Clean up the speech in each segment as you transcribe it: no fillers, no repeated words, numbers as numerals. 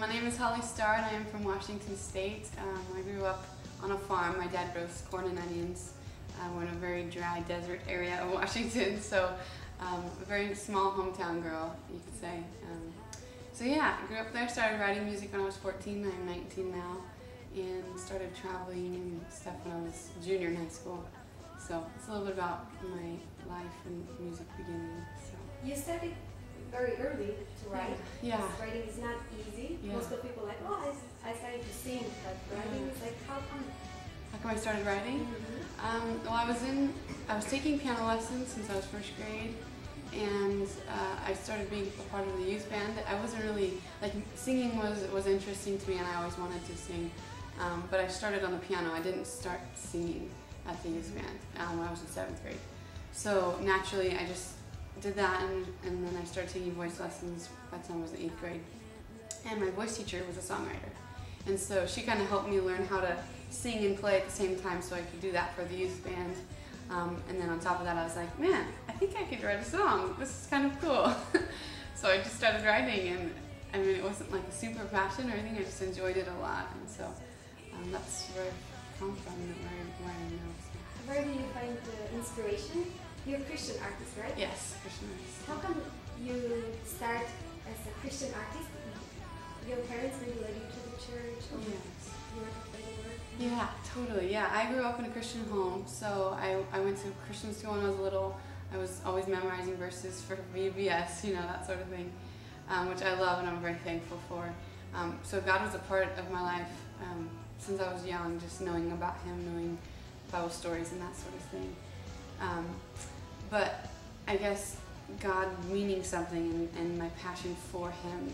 My name is Holly Starr and I am from Washington State. I grew up on a farm. My dad grows corn and onions. We're in a very dry desert area of Washington, so a very small hometown girl, you could say. So yeah, I grew up there, started writing music when I was 14, I'm 19 now, and started traveling and stuff when I was a junior in high school. So it's a little bit about my life and music beginning. So. You started very early to write. Yeah. Writing is not easy. Yeah. Most of people are like, oh, I started to sing, but writing is like, how come? How come I started writing? Well, I was taking piano lessons since I was first grade, and I started being a part of the youth band. I wasn't really, like, singing was interesting to me and I always wanted to sing, but I started on the piano. I didn't start singing at the youth band when I was in 7th grade. So naturally I just did that, and then I started taking voice lessons by the time I was in 8th grade. And my voice teacher was a songwriter. And so she kind of helped me learn how to sing and play at the same time so I could do that for the youth band. And then on top of that I was like, man, I think I could write a song. This is kind of cool. So I just started writing, and I mean, it wasn't like a super passion or anything, I just enjoyed it a lot. And so that's where I've come from and where I am now. So. Where do you find the inspiration? You're a Christian artist, right? Yes, Christian artist. How come you start as a Christian artist? Your parents maybe led you to the church, or yes. you were to play the word? Yeah, totally. Yeah, I grew up in a Christian home, so I went to Christian school when I was little. I was always memorizing verses for BREATHecast, that sort of thing, which I love and I'm very thankful for. So God was a part of my life since I was young, just knowing about Him, knowing Bible stories and that sort of thing. But I guess God meaning something and my passion for Him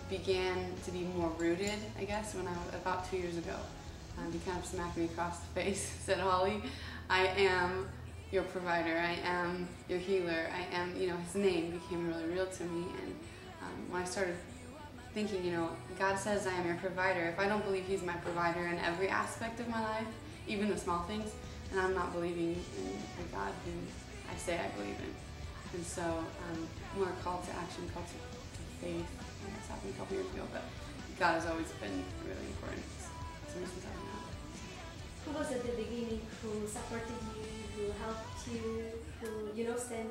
began to be more rooted, I guess, when I was about 2 years ago. He kind of smacked me across the face, said, Holly, I am your provider, I am your healer, I am, His name became really real to me. And when I started thinking, God says I am your provider, if I don't believe He's my provider in every aspect of my life, even the small things, and I'm not believing in the God who I say I believe in. And so more call to action, call to faith. It's happened a couple years ago, but God has always been really important to me since I was young. Who was at the beginning who supported you, who helped you, who stand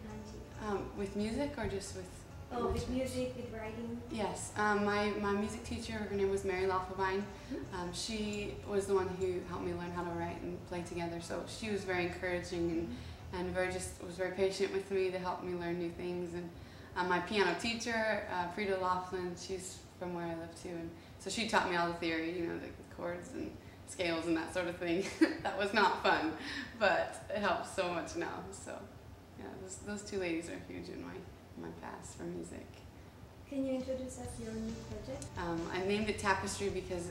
behind you? With music or just with? Oh, with music, with writing? Yes. My music teacher, her name was Mary Laffelbein. She was the one who helped me learn how to write and play together. So she was very encouraging and was very patient with me to help me learn new things. And my piano teacher, Frida Laughlin, she's from where I live too. And so she taught me all the theory, the chords and scales and that sort of thing. That was not fun, but it helps so much now. So yeah, those two ladies are huge in my past for music. Can you introduce us your new project? I named it Tapestry because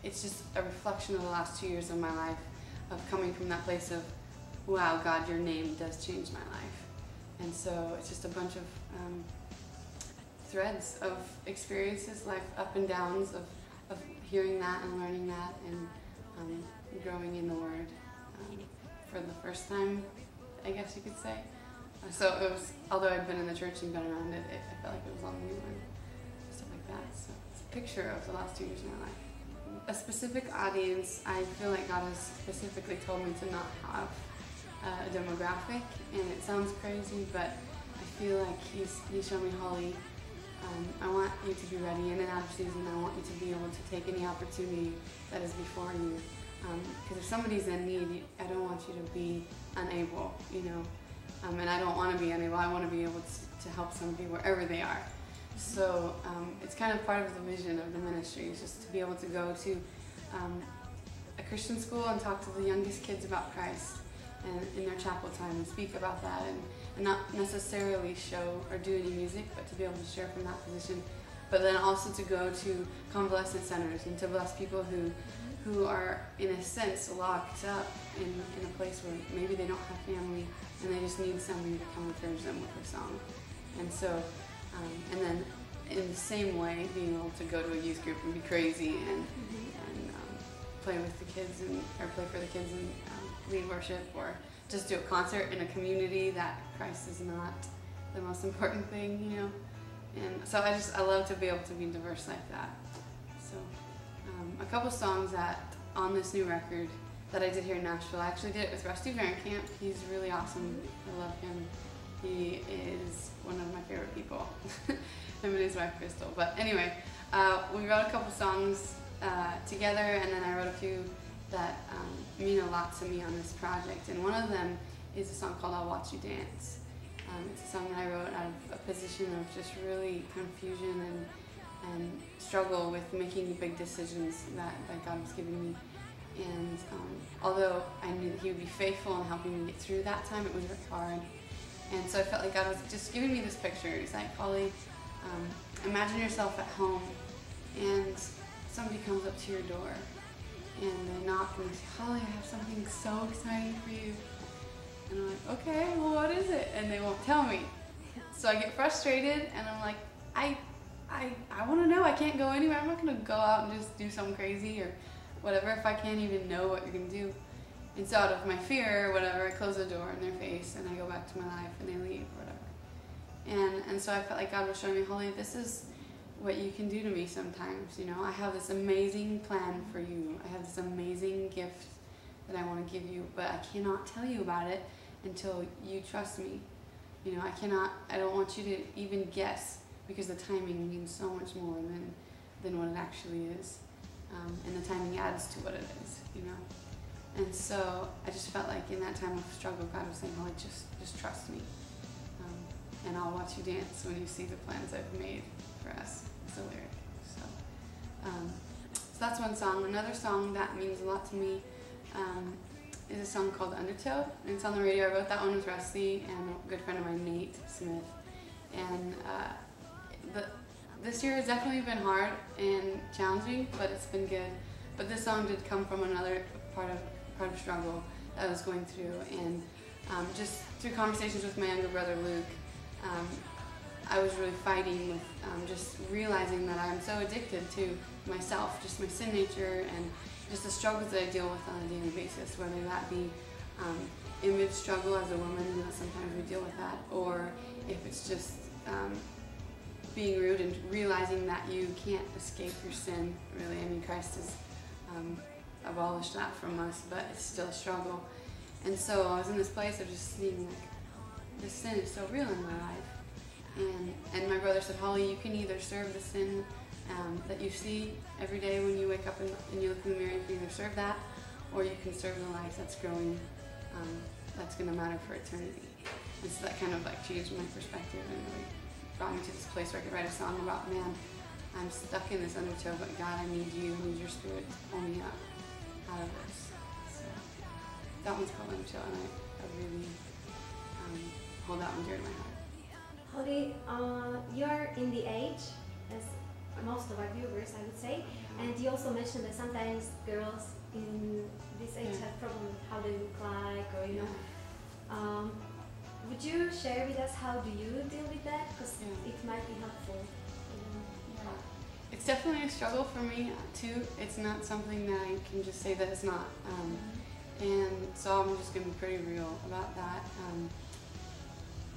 it's just a reflection of the last 2 years of my life, of coming from that place of, wow, God, your name does change my life. And so it's just a bunch of threads of experiences, life up and downs, of hearing that and learning that and growing in the Word for the first time, I guess you could say. So it was, although I'd been in the church and been around it, I felt like it was all new and stuff like that. So it's a picture of the last 2 years of my life. A specific audience, I feel like God has specifically told me to not have a demographic, and it sounds crazy, but I feel like He's shown me, Holly, I want you to be ready in and out of season. I want you to be able to take any opportunity that is before you. Because if somebody's in need, I don't want you to be unable, and I don't want to be unable. I want to be able to help somebody wherever they are. So it's kind of part of the vision of the ministry, is just to be able to go to a Christian school and talk to the youngest kids about Christ and in their chapel time and speak about that and not necessarily show or do any music, but to be able to share from that position. But then also to go to convalescent centers and to bless people who are, in a sense, locked up in a place where maybe they don't have family and they just need somebody to come encourage them with a song. And so, and then in the same way, being able to go to a youth group and be crazy and play with the kids or play for the kids and lead worship, or just do a concert in a community that Christ is not the most important thing, And so I love to be able to be diverse like that. So a couple songs that on this new record that I did here in Nashville, I actually did it with Rusty Varenkamp. He's really awesome. I love him. He is one of my favorite people. Him and his wife Crystal. But anyway, we wrote a couple songs together, and then I wrote a few that mean a lot to me on this project. And one of them is a song called I'll Watch You Dance. It's a song that I wrote out of a position of just really confusion and struggle with making big decisions that God was giving me. And although I knew that He would be faithful in helping me get through that time, it was very hard. And so I felt like God was just giving me this picture. He's like, Holly, imagine yourself at home and somebody comes up to your door and they knock and they say, Holly, I have something so exciting for you. And I'm like, okay, well, what is it? And they won't tell me. So I get frustrated and I'm like, I want to know. I can't go anywhere. I'm not going to go out and just do something crazy or whatever if I can't even know what you're going to do. And so out of my fear or whatever, I close the door in their face and I go back to my life and they leave or whatever. And so I felt like God was showing me, Holly, this is what you can do to me sometimes. You know, I have this amazing plan for you. I have this amazing gift that I want to give you, but I cannot tell you about it until you trust me. You know, I don't want you to even guess, because the timing means so much more than what it actually is. And the timing adds to what it is, you know. And so I just felt like in that time of struggle, God was saying, Holly, just trust me. And I'll watch you dance when you see the plans I've made for us. It's a lyric. So that's one song. Another song that means a lot to me is a song called Undertow. And it's on the radio. I wrote that one with Rusty and a good friend of mine, Nate Smith. And this year has definitely been hard and challenging, but it's been good. But this song did come from another part of struggle that I was going through. And just through conversations with my younger brother, Luke, I was really fighting with just realizing that I'm so addicted to myself, just my sin nature, and just the struggles that I deal with on a daily basis, whether that be image struggle as a woman, you know, sometimes we deal with that, or if it's just being rude and realizing that you can't escape your sin, really. I mean, Christ has abolished that from us, but it's still a struggle. And so I was in this place of just seeing, like, this sin is so real in my life. And my brother said, Holly, you can either serve the sin that you see every day when you wake up and you look in the mirror. You can either serve that, or you can serve the life that's growing, that's going to matter for eternity. And so that kind of like changed my perspective and really brought me to this place where I could write a song about, man, I'm stuck in this undertow, but God, I need you. I need your spirit to pull me up out of this. So that one's called Undertow, and I really hold that one dear to my heart. Holly, you're in the age, as most of our viewers, I would say, and you also mentioned that sometimes girls in this age have problems with how they look like, or you know. Would you share with us how do you deal with that? Because it might be helpful. It's definitely a struggle for me too. It's not something that I can just say that it's not. And so I'm just going to be pretty real about that.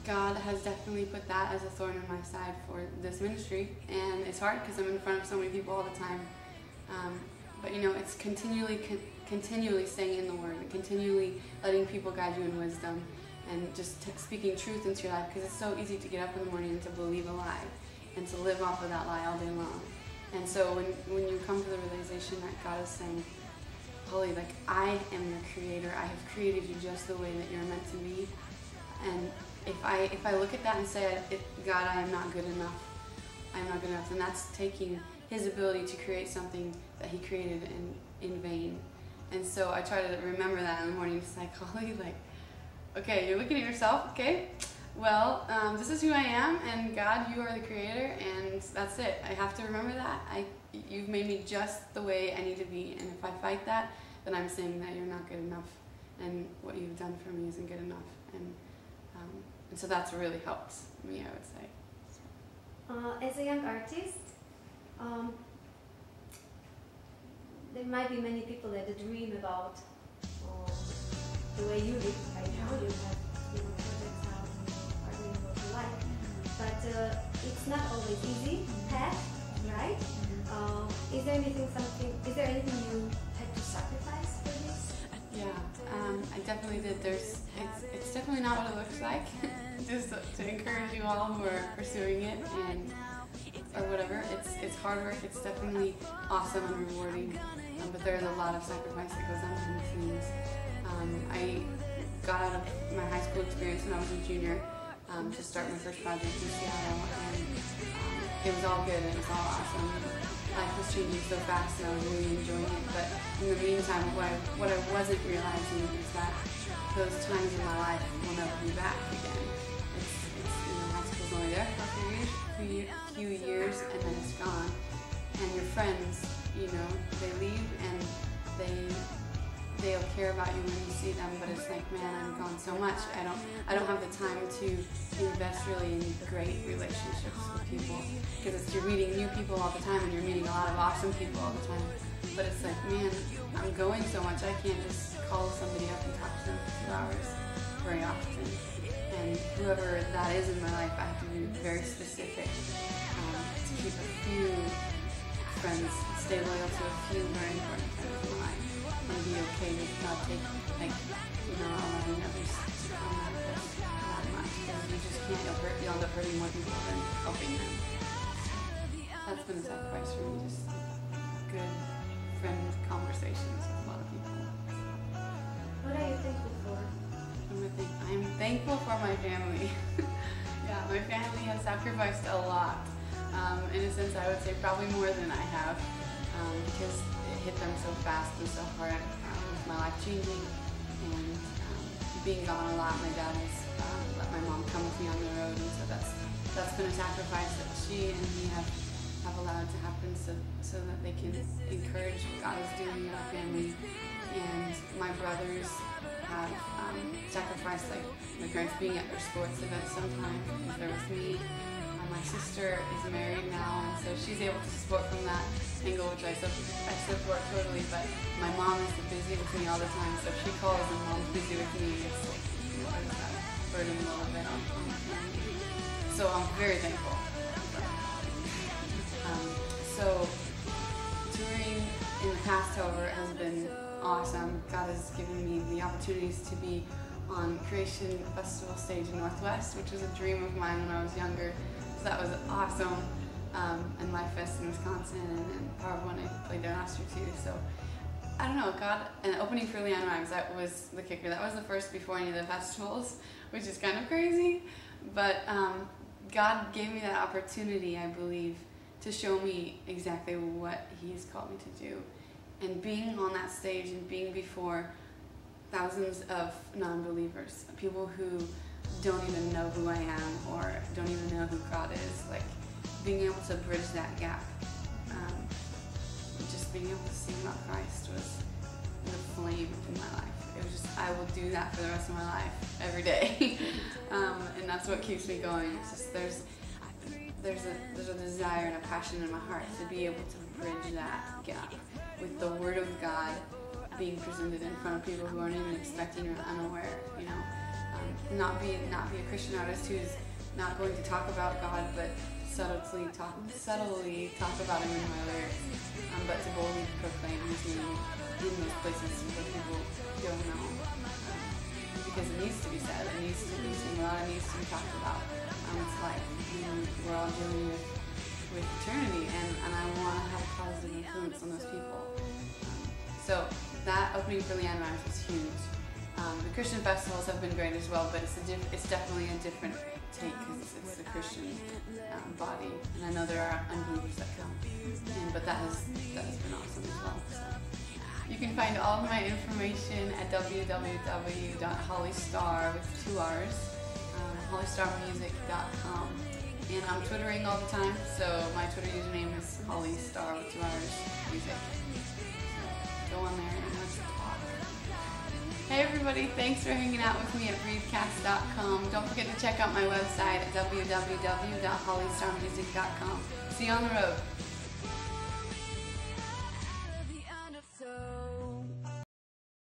God has definitely put that as a thorn in my side for this ministry, and it's hard because I'm in front of so many people all the time. But you know, it's continually staying in the Word, and continually letting people guide you in wisdom, and just speaking truth into your life, because it's so easy to get up in the morning and to believe a lie, and to live off of that lie all day long. And so when you come to the realization that God is saying, Holly, like, I am your creator, I have created you just the way that you're meant to be, and if I look at that and say, God, I am not good enough, then that's taking His ability to create something that He created in vain. And so I try to remember that in the morning. It's like, Holly, like, okay, you're looking at yourself, okay? Well, this is who I am, and God, you are the creator, and that's it. I have to remember that. You've made me just the way I need to be, and if I fight that, then I'm saying that you're not good enough, and what you've done for me isn't good enough. And so that's really helped me, I would say. As a young artist, there might be many people that dream about the way you live right now. You have projects out and are doing what you like. But it's not always easy path, right? Is there anything you had to sacrifice for this? Yeah, I definitely did. It's definitely not what it looks like. Just to encourage you all who are pursuing it or whatever. It's hard work. It's definitely awesome and rewarding, but there's a lot of sacrifice that goes on behind the scenes. I got out of my high school experience when I was a junior to start my first project in Seattle, and it was all good. It was all awesome. Life was changing so fast, and I was really enjoying it. But in the meantime, what I wasn't realizing is that those times in my life will never be back again. High school's only there for a few years, and then it's gone. And your friends, they leave and they'll care about you when you see them. But it's like, man, I'm gone so much. I don't have the time to invest really in great relationships with people, because you're meeting new people all the time, and you're meeting a lot of awesome people all the time. But it's like, man, I'm going so much, I can't just call somebody up and talk to them for 2 hours very often. And whoever that is in my life, I have to be very specific to keep a few friends, stay loyal to a few very important friends in my life, and be okay with not taking, allowing others to come at us that much. Because you just can't, you'll end up hurting more people than helping them. That's been a sacrifice for me, just good friend conversations with a lot of people. What are you thankful for? I'm thankful for my family. Yeah, my family has sacrificed a lot. In a sense, I would say probably more than I have, because it hit them so fast and so hard with my life changing and being gone a lot. My dad has let my mom come with me on the road, and so that's been a sacrifice that she and he have allowed to happen so that they can encourage what God is doing in our family. And my brothers have sacrificed, like my parents being at their sports events sometimes because they're with me. My sister is married now, and so she's able to support from that angle, which I support totally. But my mom is busy with me all the time, so if she calls and mom's busy with me, it's like, there's that burden a little bit on the family. So I'm very thankful. So touring in the past, however, has been awesome. God has given me the opportunities to be on Creation Festival stage in Northwest, which was a dream of mine when I was younger. So that was awesome. And Life Fest in Wisconsin, and Power One I played there last year too. So I don't know, God, and opening for Leanne Rimes, that was the kicker. That was the first before any of the festivals, which is kind of crazy. But God gave me that opportunity, I believe, to show me exactly what He's called me to do. And being on that stage and being before thousands of non-believers, people who don't even know who I am or don't even know who God is, like being able to bridge that gap, just being able to sing about Christ was the flame in my life. It was just, I will do that for the rest of my life, every day. And that's what keeps me going. It's just there's a desire and a passion in my heart to be able to bridge that gap with the Word of God being presented in front of people who aren't even expecting or unaware, not be a Christian artist who's not going to talk about God, but subtly talk about Him in my lyrics, but to boldly proclaim His name in those places where people don't know, because it needs to be said, it needs to be seen about, it needs to be talked about. It's life, we're all dealing with eternity, and I want to have a positive influence on those people. So that opening for Leanne Rimes was huge. The Christian festivals have been great as well, but it's definitely a different take because it's the Christian body, and I know there are unbelievers that come, but that has been awesome as well. So you can find all of my information at www.hollystarr with 2 R's, hollystarmusic.com, and I'm twittering all the time, so my Twitter username is Holly Starr with 2 R's music. So go on there and let's talk. Hey everybody, thanks for hanging out with me at BREATHEcast.com. Don't forget to check out my website at www.hollystarmusic.com. See you on the road.